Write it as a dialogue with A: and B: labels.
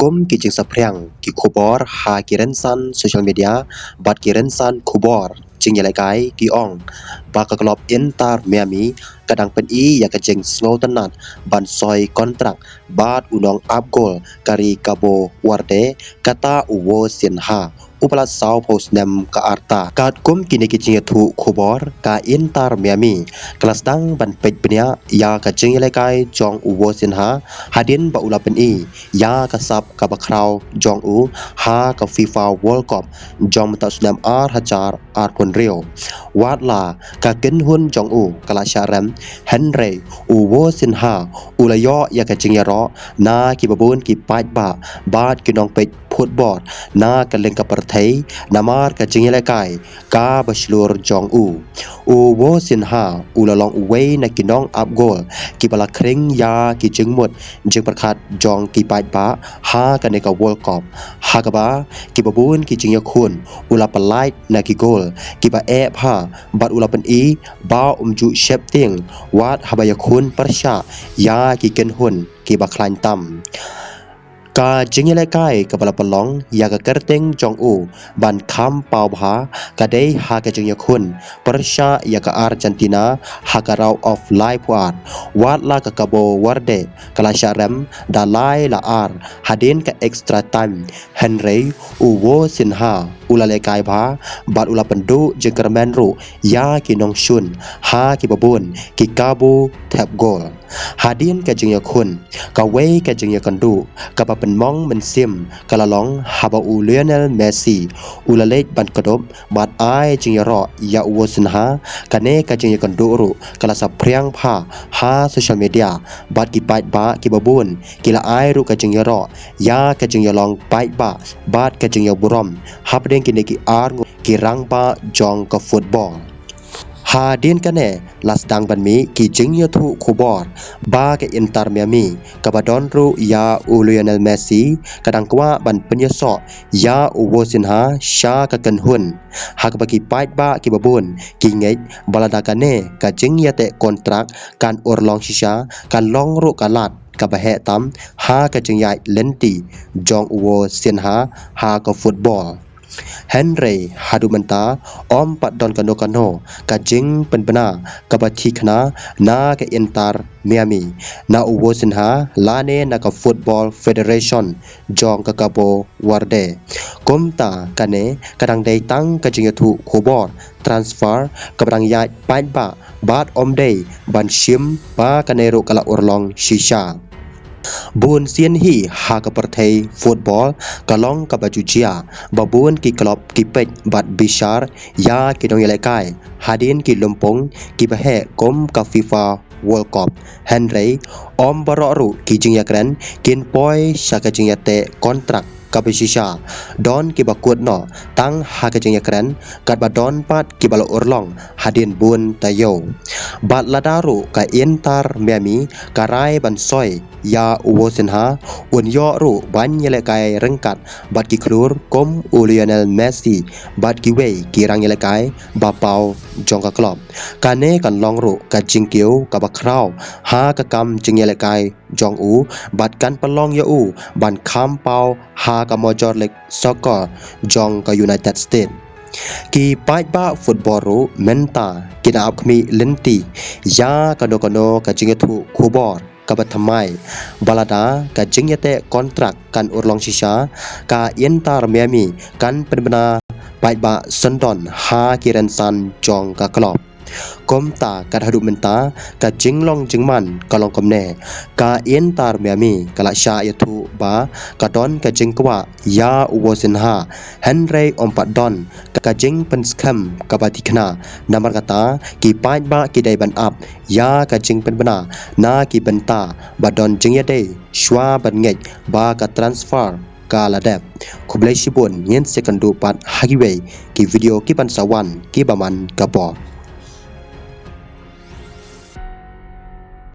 A: kum ki jing sapriang ki khobor ha ki rensan social media bat ki rensan khobor jing yalai kai ki ong ba ka klop entar miami kadang pen I ya ka jing sngow tanat ban soi kontrak bat unong abgol kari kabo warde kata uwo sinha upala sau post nem ka arta kat kum kini ki jing thu khobor ka entar miami kelas dang ban pej benya ya ka jing yalai kai jong uwo sinha hadin ba ula pen I ya ka sap ka bakrau jong u ha ka FIFA World Cup jong ta snem ar hajar ar kon rio wat la ka kin hun jong u kala sharam henry u wo sin ha ulayo ya ka jing yaro na ki babun ki paj ba bat ki nong pej football na ka leng ka parthai namar ka jing yalai kai ka baslur jong u wo sin ha ulalong uwei na ki nong up goal ki bala kring ya ki jing mut jing prakhat jong ki paj ba ha ka ne ka World Cup ha ka ba ki babun ki jing ya khun ula palai na ki goal ki ba e pha bat ula pen I ba ju shep ting wat habaya khun persha ya ki ken hun ki ba khlain tam ka jing yalai kai ka bala palong ya ka kerteng jong u ban kham pau bha ka dei ha ka jing ya khun persha ya ka Argentina ha ka raw of life wat la ka kabo warde kala sharam da lai la ar hadin ka extra time henry u wo sin ha ula le kai bha bat ula pendu je kermen ru ya ki nong shun ha ki babun ki kabu tap gol hadin ka jing ya khun ka wei ka jing ya kandu ka ba pen mong men sim kala long haba u Lionel Messi ula le ban kadop bat ai jing ya ro ya u sin ha ka ne ka jing ya kandu ru kala sa priang pha ha social media bat ki pai ba ki babun ki la ai ru ka jing ya ro ya ka jing ya long pai ba bat ka jing ya burom hab deng ki ne ki ar ki rang ba jong ka football ha din ka ne las dang ban mi ki jing ya thu khobor ba ke Inter Miami ka ba don ru ya u Lionel Messi kadang kwa ban penya so ya u wo sin ha sha ka kan hun ha ka ba ki pai ba ki babun ki ngej balada ka ne ka jing ya te kontrak kan or long shisha kan long ru ka lat ka ba he tam ha ka jing yai lenti jong u wo sin ha ka football Henry hadumenta om pat don kano ka jing penbena ka bathi khna na ka Inter Miami na uwo sinha lane na ka Football Federation jong ka kabo warde komta kane kadang dei tang ka jing thu khobor transfer kabrang ya pai ba bat om dei ban shim ba kanero kala urlong shisha bun sien hi ha ka parthai football kalong ka bajujia babun ki klop ki pej bat bishar ya ki dong yalai kai hadin ki lumpong ki bahe kom ka FIFA World Cup Henry om baroru ki jing yakran kin poi saka jing yate kontrak ka bishisha don ki bakut no tang ha ka jing yakran kat ba don pat ki balo urlong hadin bun tayo bat ladaru ka Inter Miami karai ban soi ya uwo sinha un yo ru ban yele kai rengkat bat ki klur kom Lionel Messi bat ki wei ki rang yele kai ba pau jong ka klop kane kan long ru ka jing kiu ka ba krau ha ka kam jing yele kai jong u bat kan palong ya u ban kham pau ha ka major league soccer jong ka United States ki pai ba football ru menta kina ap khmi lenti ya kano ka jing thu khobor ka bathamai balada ka jing yate kontrak kan urlong shisha ka Inter Miami kan penbena pai ba sondon ha ki rensan jong ka klop komta ka hadu menta ka jinglong jingman kalong komne ka Inter Miami kala sha yathu ba ka don ka jingkwa ya uwo sinha Henry ompat don ka jing pen skam ka batikna namar kata ki pai ba ki dai ban up ya ka jing pen bana na ki benta ba don jing ya dei shwa ban ngej ba ka transfer ka ladep khoblai shibun yen sekandu pat hagiwei ki video ki ban sawan ki baman kapor